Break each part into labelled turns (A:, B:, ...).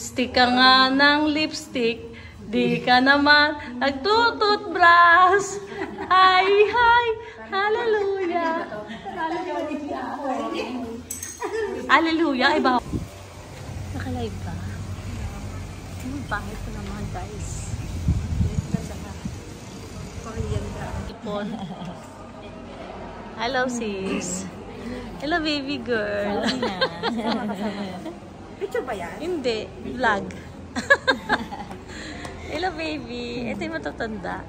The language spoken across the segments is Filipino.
A: Lipstick ka nga ng lipstick. Di ka naman nagtututbrush. Hi, hi, hallelujah. Hallelujah. Ay ba? Nakalive ba? Pangit ko naman guys. Ipon. Hello sis. Hello baby girl.
B: Picture ba yan?
A: Hindi. Vlog. Hello baby. Ito yung matatanda.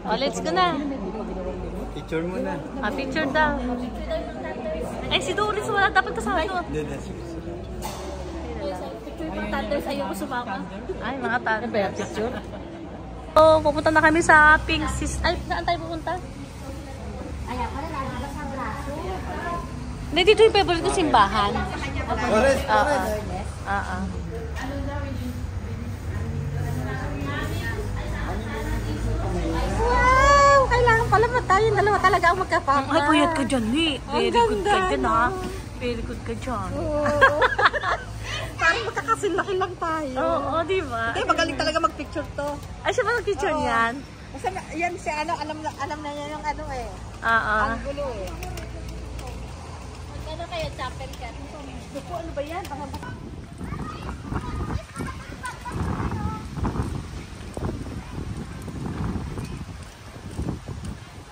A: Oh, let's go na.
C: Picture mo na.
A: Picture daw. Ay, si Doris wala dapat kasama ito.
B: Picture yung thunders, ayoko sumama.
A: Ay, mga thunders. Picture? So, pupunta na kami sa Pink Sis. Ay, saan tayo pupunta?
B: Ayan, para lalabas ang braso.
A: Hindi, dito yung favorite ko simbahan.
C: Forest, forest.
B: Wow! Kailangan pala tayong dalawa talaga ang magkapapa.
A: Ay, puyat ka dyan, eh. Very good ka dyan, ha? Very good ka dyan.
B: Parang magkakasilaki lang tayo.
A: Oo, di ba?
B: Kaya magaling talaga mag-picture to.
A: Ay, siya ba nag-picture niyan?
B: Basta yan si ano, alam na niya yung ano eh.
A: Oo.
B: Ang gulo eh. Magkano kayo, chapel ka? Dupo, ano ba yan?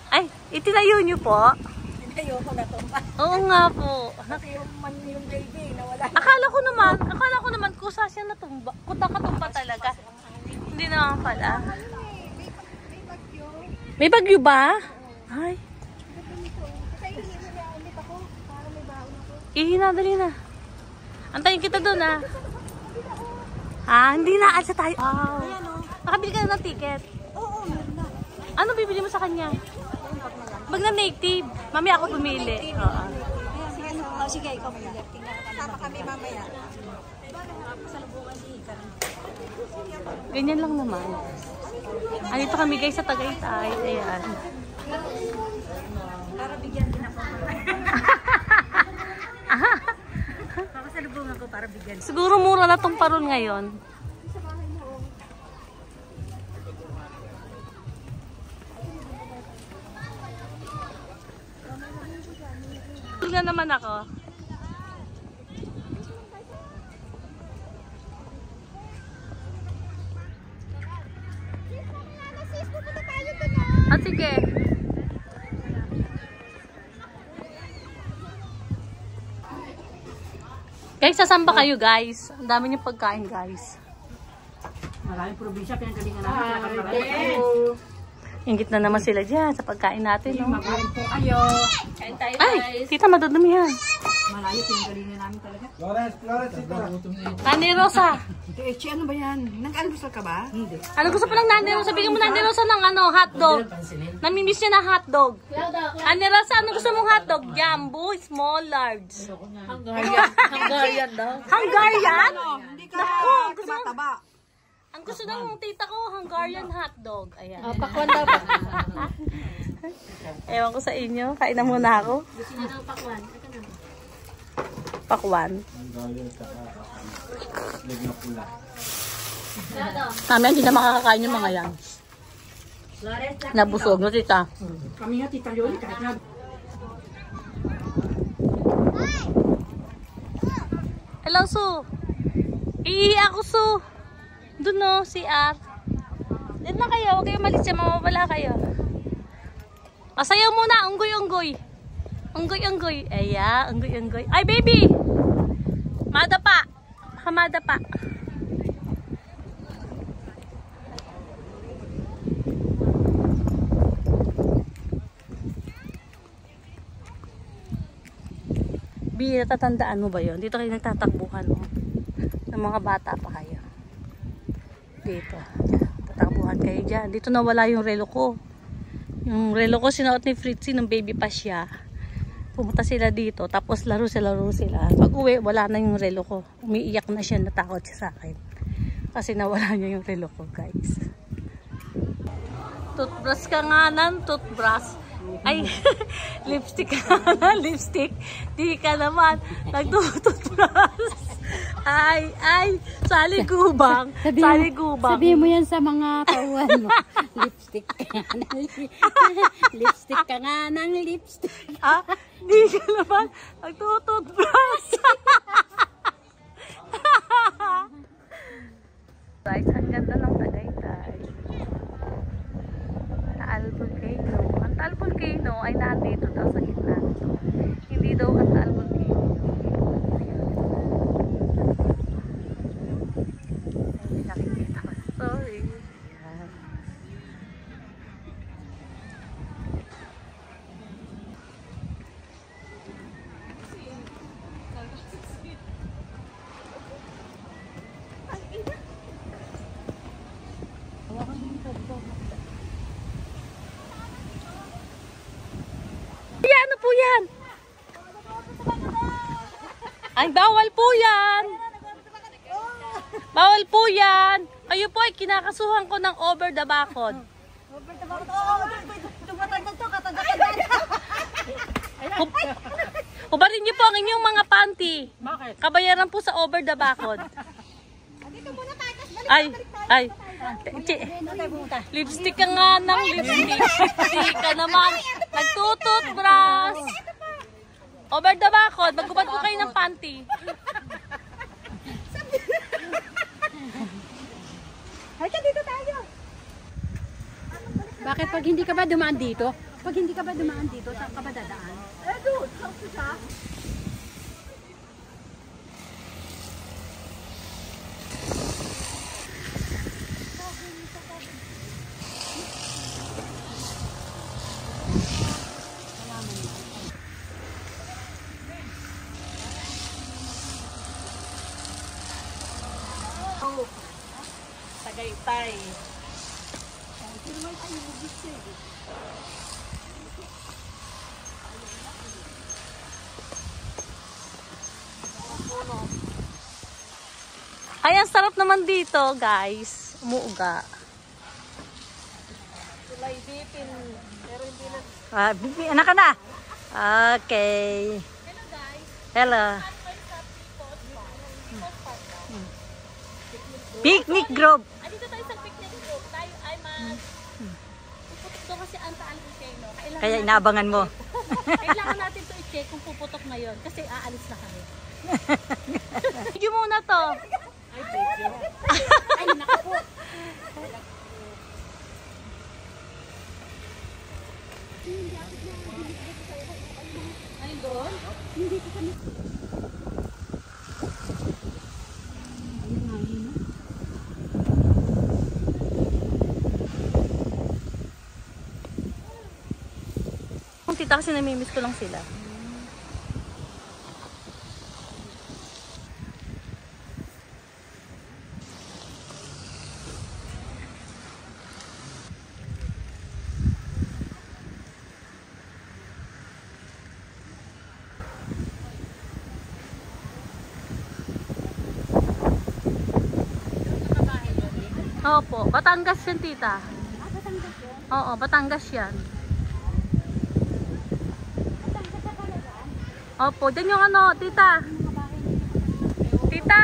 A: Ay, itinayo niyo po?
B: Ayoko na to.
A: Oo nga po.
B: Kasi yung baby, nawala.
A: Akala ko naman kusa siya natumba. Katumba talaga. Hindi naman pala. May bagyo ba? Ay. Ihina, dali na. Antayin kita doon, ha? Hindi na. Alsa tayo. Wow. Nakabili ka na ng ticket?
B: Oo, meron na.
A: Ano bibili mo sa kanya? Bag na native. Mami ako pumili. Oo.
B: Sige, ikaw pumili. Sama kami mamaya.
A: Ganyan lang naman. Andito kami guys sa Tagaytay. Ayan.
B: Para bigyan din ako. Makasalubungan ko para bigyan.
A: Siguro mura na tong paron ngayon. Na naman ako. Sige. Guys, sasaan ba kayo guys? Ang dami niyong pagkain guys.
B: Maraming probinsya, pinagalingan namin.
A: Ingit na naman sila dyan sa pagkain natin. No?
B: Magaling po kayo. Kain tayo guys.
A: Ay, tita, madudumi yan.
B: Malayo, pinagalingan namin talaga.
C: Florence, ito.
A: Nanay Rosa.
B: Echi, ano ba yan? Nag-almusal ka ba? Hindi.
A: Ano gusto pa lang Nanay Rosa? Bigyan mo Nanay Rosa ng ano, hotdog. Namimiss niya na hotdog. Nanay Rosa, ano gusto mong hotdog? Jumbo, small, large. Hungarian daw. Hungarian?
B: Hindi ka tumataba.
A: Ang gusto ng tita ko, Hungarian hotdog. Ayan.
B: Pakwan daw.
A: Ewan ko sa inyo. Kain na muna ako.
B: Gusto niya daw pakwan.
A: Pakwan.
C: Leg na pula.
A: Mami, hindi na makakakain yung mga yan. Nabusog na tita.
B: Kami nga tita Yoli, kahit na.
A: Hello, Su. Iihi ako, Su. Doon no, CR. Diyan na kayo, huwag kayo malis siya, mamawala kayo. Sayaw muna, unggoy-unggoy. Unggoy-unggoy. Aya, unggoy-unggoy. Ay, baby! Madapa. Madapa. Bi, natatandaan mo ba yun? Dito kayo nagtatakbuhan, no? Ng mga bata pa kayo. Dito. Tatakbuhan kayo dyan. Dito nawala yung relo ko. Yung relo ko sinuot ni Fritzy nung baby pa siya. Pumunta sila dito. Tapos laro sila. Pag uwi, wala na yung relo ko. Umiiyak na siya. Natakot siya sa akin. Kasi nawala niya yung relo ko, guys. Toothbrush ka nga ng toothbrush. Ay, lipstick ka nga, lipstick. Di ka naman nagtutoothbrush. Ay, saligubang.
B: Sabihin mo yan sa mga tauhan mo. Lipstick ka nga ng lipstick ka nga ng lipstick.
A: Ah, di ka naman nagtutoothbrush. Guys, ang ganda ng Tagaytay. Taal Volcano. Ang Taal Volcano ay nandito daw sa gitna nito. Hindi daw ang Taal Volcano. Hindi nakikita ko. Sorry. Yan. Ano po yan? Ay, bawal po yan. Bawal po yan. Kayo po ay kinakasuhan ko ng over the bakod. Hubarin niyo po ang inyong mga panty.
B: Bakit?
A: Kabayaran po sa over the bakod. Ay. Lipstick ka nga ng lipstick. Lipstick ka naman. Nagtututbrush. Over the bakod. Magubad ko kayo ng panty.
B: Halika dito tayo. Bakit pag hindi ka ba dumaan dito? Pag hindi ka ba dumaan dito, saan ka ba dadaan? Doon. Saan ka siya?
A: Tagaytay. Ay, ang sarap naman dito, guys. Umuuga.
B: Anak ka na? Okay.
A: Hello, guys.
B: Hello. Picnic group.
A: Andito tayo sa picnic group. Tayo ay puputok to kasi ang Taal Volcano.
B: Kaya inaabangan mo.
A: Kailangan natin to i-check kung puputok ngayon kasi aalis na kami. Video muna to. Ay, video. Ay, nakapo. Ay, doon? Hindi ko kami. Tita kasi namimiss ko lang sila. Opo, Batangas yan, tita.
B: Batangas yun?
A: Oo, Batangas yan. Opo, dyan yung ano, tita. Tita.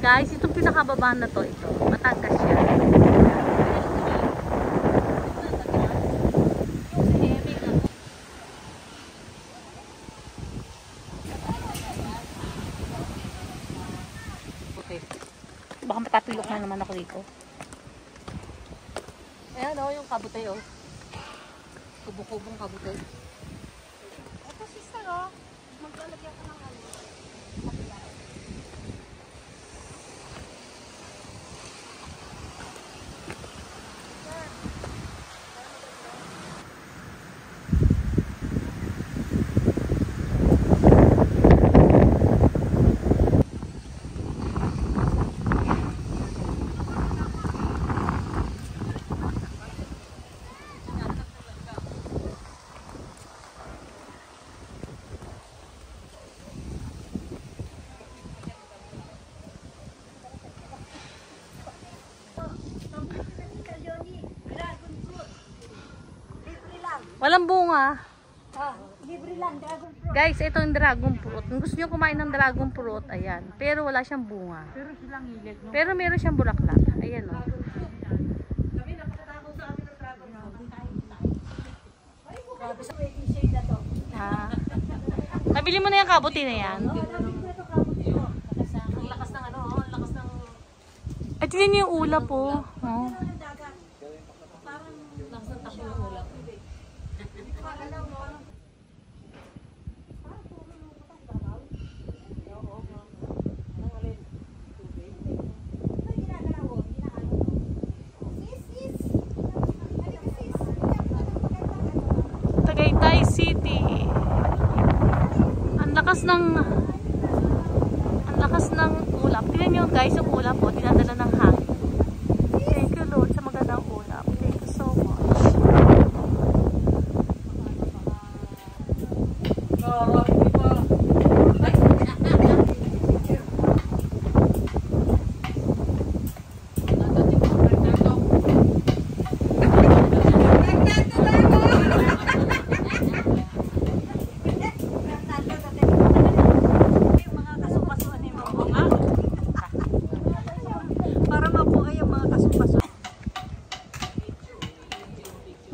A: Guys, itong pinakababa na to, ito. Batangas yan. Okay. Baka matapilok na naman ako dito. Ayan o, yung kabutay o. Kubo-kubong kabutay.
B: Ito sister oh. Maglalagyan ka ng ano.
A: Walang bunga.
B: Libre lang, dragon fruit.
A: Guys, ito yung dragon fruit. Kung gusto nyo kumain ng dragon fruit, ayan. Pero wala siyang bunga.
B: Pero silang hilig, no?
A: Pero meron siyang bulaklak. Ayan o.
B: Grabe sa waiting shade na to.
A: Ah. Nabili mo na yung kabuti na yan.
B: Ang lakas ng ano, ang lakas ng...
A: At tingnan niyo yung ulap po. Oh.
B: Lakas ng takbo ng ulap.
A: Tagaytay City. Ang lakas ng ulap. Tingnan niyo guys, yung ulap po, dinadala ng hangin. Thank you Lord sa magandang ulap. Thank you so much.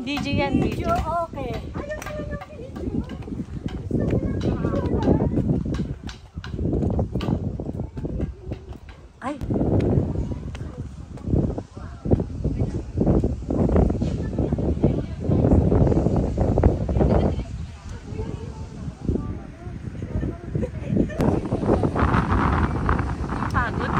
A: DJ yan, DJ.
B: Okay.
A: Ay. Pagod.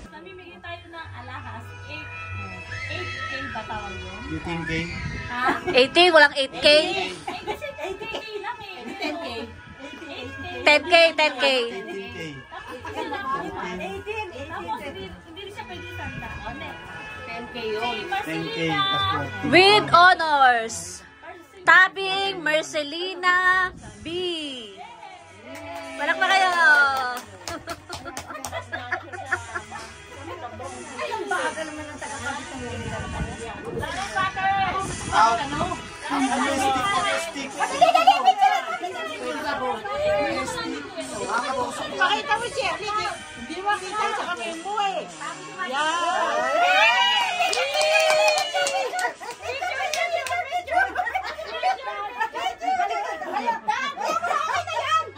A: Namimigay tayo ng alahas. 8K ba tawag yun?
C: 18K.
A: Ha?
B: 80, walang 8K.
A: Ay, kasi 8K lang eh. 10K.
B: 10K, 10K.
C: 18K.
A: Tapos, hindi rin siya pwede sanda. 10K
C: 10K plus 40.
B: With honors. Tabing Marcelina B. Balak na kayo.
C: Out. Ano yung stick?
D: Pakita mo siya, hindi makita sa kamay mo eh. Yan.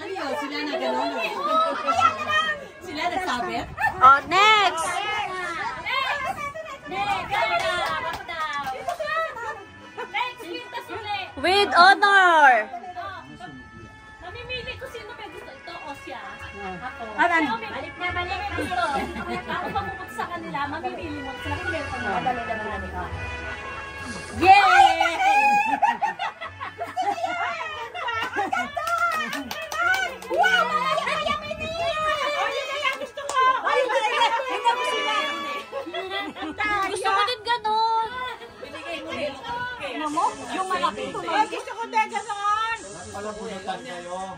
B: Ano yun? Sila na gano'n? Sila nagsabit? Oh, next! With honor!
A: Mamimili ko sino may gusto. Ito o siya. Ako.
B: Alan.
A: Balik na, balik. Gusto. Ako papupunta sa kanila, mamimili mo. Sila ko meron kami. Madali na naman ikaw.
B: Yay! Gusto ko din gano'n.
D: Yung malaki ito. Gusto ko din gano'n.
C: Pala bunutan kayo.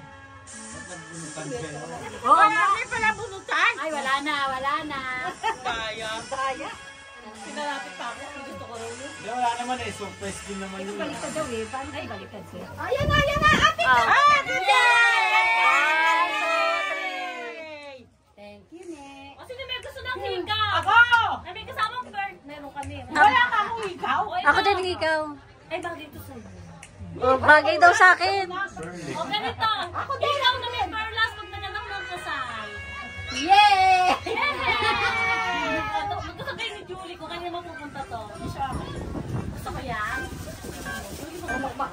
C: Nagbunutan kayo.
D: Oo, may pala bunutan.
B: Ay, wala na, wala na.
D: Daya. Pinalapit pa ako. Gusto ko rin.
C: Hindi, wala naman eh. Surprise din naman yun.
B: Baliktad daw eh. Paano kayo baliktad siya?
D: Ayan na, ayan na. Ate ka.
B: Thank you, Ne.
A: O sino may gusto ng higaw?
D: Ako!
A: Ay, may kasamang bird. Meron kami.
D: Wala ka mong ikaw.
B: Ako din ikaw.
A: Ay, bagay ito sa'yo.
B: Oh, bagay daw sa akin.
A: O ganito. Ikaw na may perlas pag nanganak ng kasal.
B: Yay!
A: Gusto kayo ni Julie kung kanina mapupunta to. Gusto ko yan.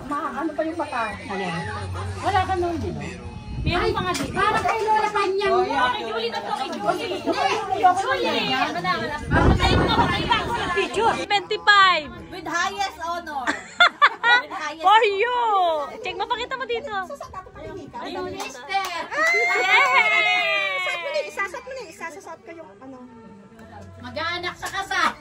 D: Ano pa yung mata?
B: Wala ka nung dito.
A: Meron pa nga dito.
B: Para kay Lola Kanyang.
A: Kay Julie na to, kay Julie. Julie! Ano na, wala. Patayin mo, patayin mo. 25.
B: With highest honor.
A: For you! Check mo, pakita mo dito.
B: Ayun, mister.
A: Yay!
D: Isasat mo na, isasasat ko yung ano.
B: Mag-aanak sa kasal.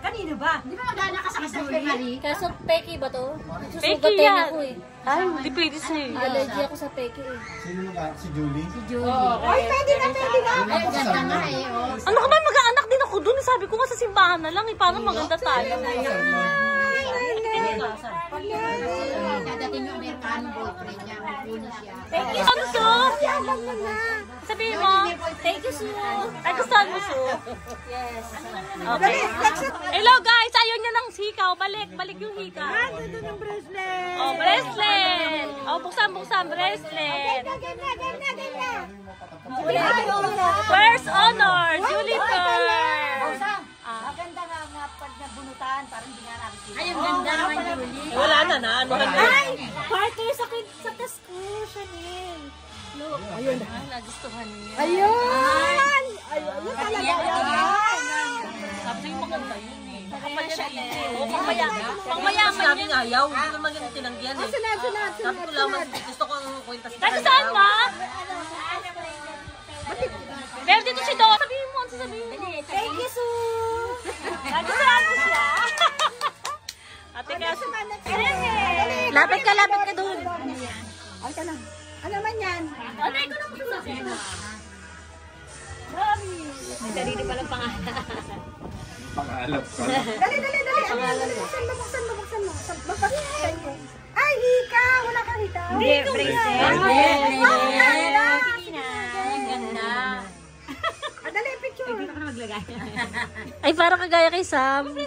D: Kanino ba?
B: Di ba mag-aanak ka sa kasal kay Marie? Kaso peki ba to?
A: Peki
B: Susugatin
A: yan.
B: ako eh.
A: Ay, hindi pwede sa'yo.
B: Allergy ako sa peki eh.
C: Sino nag Si Julie?
B: Si Julie.
D: Ay, pwede na, pwede na.
B: ganda nga eh. Oh.
A: Ano ka ba, mag-aanak din ako dun. Sabi ko nga sa simbahan na lang, paano maganda tayo.
B: Dadating yung Amerikano boyfriend niya. Magpunin siya.
A: Ano, Su? Sabihin mo. Thank you, Su. Ay, gustuhan mo, Su? Yes. Okay. Hello, guys. Ayaw niya ng hikaw. Balik yung hikaw.
D: Ito ng bracelet.
A: Oh, bracelet. Oh, buksan, bracelet. First honor, Julifer.
D: Maganda nga pag nabunutan, parang hindi nga nakikita.
B: Ay, ang ganda naman, Julie.
A: Wala na, ano na.
D: Ay! Partner sa test ko, Chanel. Look. Ayun.
A: Ay, nagustuhan niya.
D: Ayun! Ayun talaga yan.
A: Sabi sa'yo maganda yun eh. Kapag yan eh. O, pangmayaman yun.
E: Ayaw, hindi naman yung tinanggihan eh.
D: Sunod.
E: Sabi ko lang, gusto ko ang kwenta sa
A: Kasi saan mo? Pero dito si Do. Sabihin mo, ano sasabihin mo?
D: Thank you, Su.
A: Nagustuhan mo siya. Ate kasi.
D: Lapit ka doon. Ay, ka na. Ano naman yan?
A: Ano, ikaw na mo sasabihin. May sarili palang pangalan.
C: Pangalap ka.
D: Dali. Buksan mo. Ay, hika. Wala kang hika.
A: Hindi, bracelet.
B: Ang ganda.
D: Dali, picture.
A: Ay, parang kagaya kay Sam.
B: Ang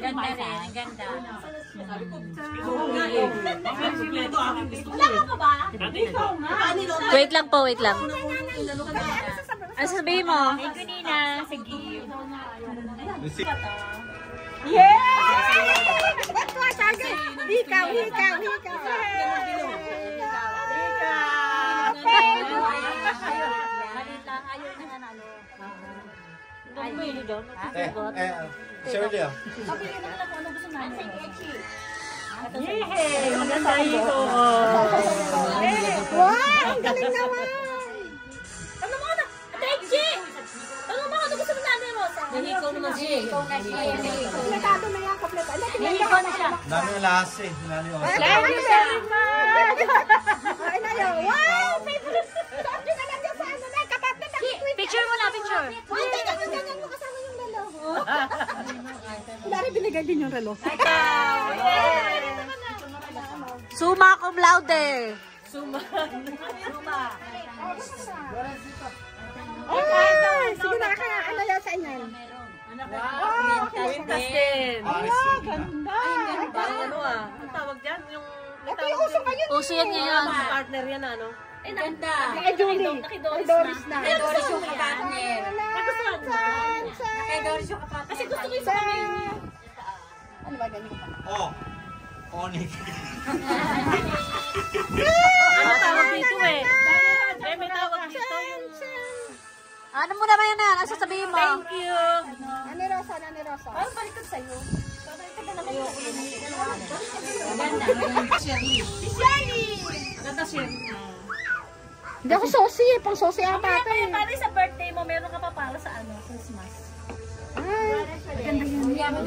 B: ganda rin. Ang ganda.
A: Wait lang po, wait lang. Ano sasabihin mo?
B: Thank you, Nina. Sige.
D: Yay! Hika.
C: Shirley ah.
D: Wow! Ang galing naman!
A: Ano mo na? Tenchi! Ano mo? Ano gusto mo nanay mo?
E: Ikaw naman siya.
D: Kompletado na yan, kompletado.
A: Nahihikaw na siya.
C: Dami yung lahas eh. Dami yung lahas.
D: Thank you very much! Ay, na yun. Wow! Favorite! Saan yun na lang yung sa ano na? Kapatid na tweet.
A: Picture mo na, picture.
D: Wow, ganyan mo kasama yung relo. Dari binigay din yung relo.
A: Summa cum laude.
D: Ay, sige na, kaya ano yan sa inyo? Wow,
A: Quintasin.
D: ganda.
E: Ano ah? Ang tawag dyan? Yung
D: Ito yung uso ngayon.
A: Uso yan ngayon.
E: partner yan ano?
B: Ganda.
D: Kay Julie. Kay Doris na.
B: Kay Doris yung kapartner. Kay Doris yung kapartner.
A: Kasi gusto ko yung sa kami.
D: Ano ba ganyan pa?
C: Oh. Onik.
A: Ano tawag dito eh? May tawag dito yung...
B: Ano mo naman yan? Ano sasabihin mo?
A: Thank you.
D: Ani Rosa. Parang baliktad sa'yo. Hindi ako sosi eh. Pang sosi ata ito eh.
A: Paano sa birthday mo, meron ka pa para sa ano, Christmas?
D: Ay,
B: Maganda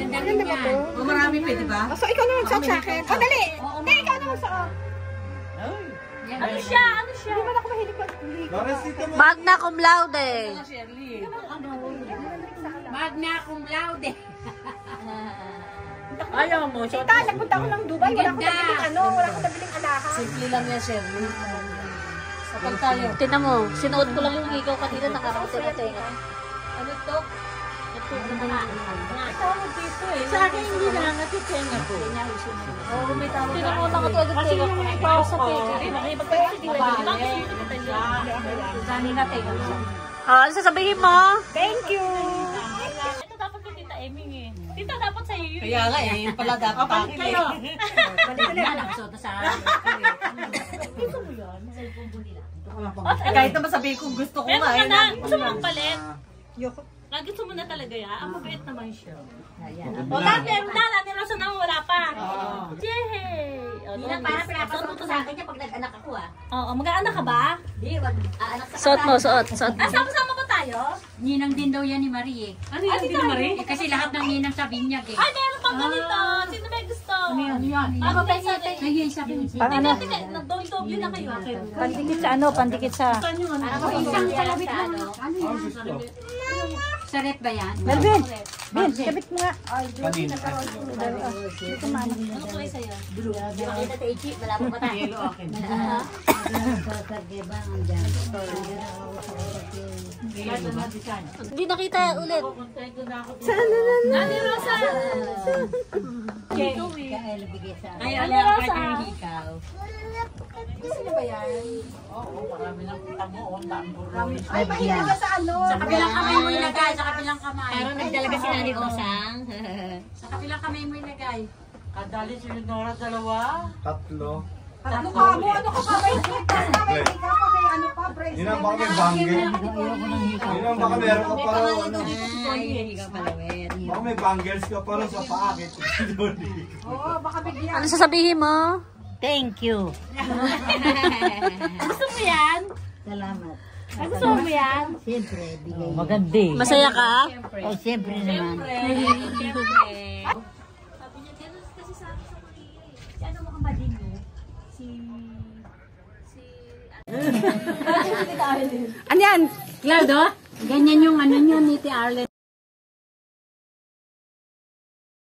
D: maganda ba to?
E: O marami pwede ba?
D: So, ikaw na magsuot sa akin. Oh, dali! Hindi, ikaw na magsuot.
A: Ano siya?
D: Hindi mo na ako mahilig ko.
C: Doris, dito mo.
A: Magna cum laude.
B: Magna cum laude.
E: Ayaw mo.
D: Tita, nagpunta ako ng Dubai. Wala akong nabiling ano. Wala akong nabiling alahas.
E: Simple lang yan, Shirley. Kapag tayo.
A: Tingnan mo, sinuot ko lang yung higaw kanina, nakarating na tenga.
E: Ano to? Tawag dito eh. Sa akin hindi na natitenga ko. Oo, may tawag.
A: Tingnan mo, nakatuwag yung tenga ko. Ikaw sa tenga.
E: Kanina tenga ko.
A: Ano sasabihin mo?
D: Thank you!
A: Ito dapat kay Tita Eming eh. Tita, dapat sa'yo yun.
E: Kaya nga eh, yun pala dapat akin eh.
B: Nakasuot na sa
E: Kahit naman sabihin kong gusto ko
A: Meron
E: nga
A: ka
E: eh.
A: na. Gusto mo magpalit? Gusto mo na talaga yan? Ang mabait naman siya. O dati, ang dala, niloso na wala pa. Yay!
B: Hindi na para pinapasuot ko sa akin niya pag nag-anak ako ah.
A: Oo, mag-aanak ka ba?
B: Di, wag aanak sa
A: Suot mo, suot.
B: Ah,
A: sama-sama ba tayo?
B: Ninang din daw yan ni Marie eh.
E: Ano yung Dina Marie?
B: Kasi lahat ng ninang sa binyag eh.
A: Ay, meron pang ganito. Sino may gusto? Ako pa sa atin.
B: Pang ano?
A: Nag-doble na kayo.
B: Pandikit sa ano? Pandikit sa...
D: Isang kalabit lang.
B: Saret ba yan?
D: Melvin, Ben, kabit mo nga. Ay,
C: Kanina.
A: Ano kulay sa'yo? Makita tayo, Ichi. Malapot pa tayo. Hindi nakita ulit. Nani Rosa! Ay, Nani Rosa!
D: ay, mahilig ka sa ano.
B: Sa kabilang kamay mo ilagay, sa kabilang kamay.
A: Pero nagdalaga si Nani Osang.
B: Sa kabilang kamay mo ilagay.
E: Kadali si Nora dalawa.
C: Tatlo.
D: Ano ka mo? Ano ka pa? May bracelet ka. May ikaw pa. May ano pa?
C: Yun ang
D: Bracelet.
C: baka may bangle. Yun ang baka meron ka pa rin. Baka may bangles ka pa rin sa paakit.
D: Oo, baka bigyan.
A: Ano sasabihin mo?
B: Thank you.
A: Gusto mo yan?
B: Salamat.
A: Gusto mo yan?
B: Siyempre, bigay. Maganda.
A: Masaya ka?
B: Oh, siyempre naman.
D: Ano yan?
B: Claudio, ganyan yung ano nyo ni T. Arlen.